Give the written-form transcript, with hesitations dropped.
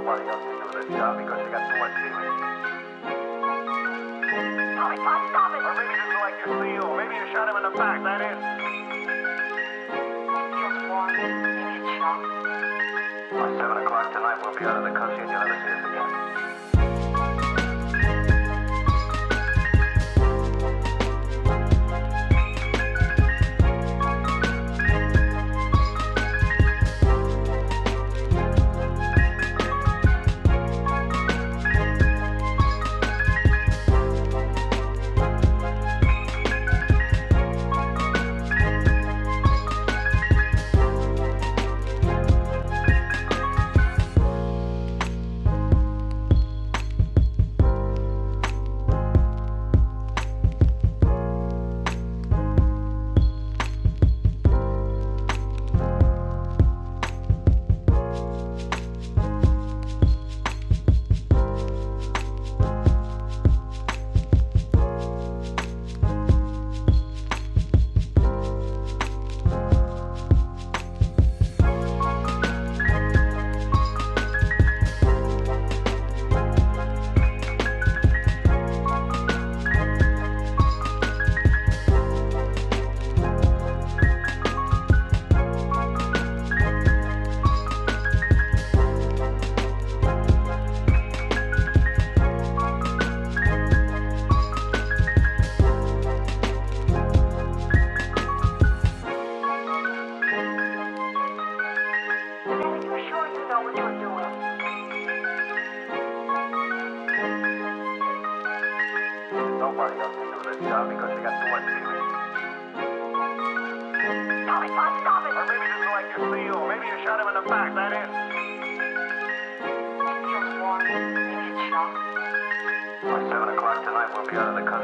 Nobody else can do this job because you got too much feeling. Tommy, stop it! Or maybe you didn't like your seal. Maybe you shot him in the back, that is. Maybe it's warm. Maybe it's shock. By 7 o'clock tonight, we'll be out of the country and you'll never see us again. Nobody else can do this job because you got too much feeling. Tommy, stop it! Or maybe you didn't like your seal. Maybe you shot him in the back, that is. Maybe it's warm. Maybe it's shock. By 7 o'clock tonight, we'll be out of the country.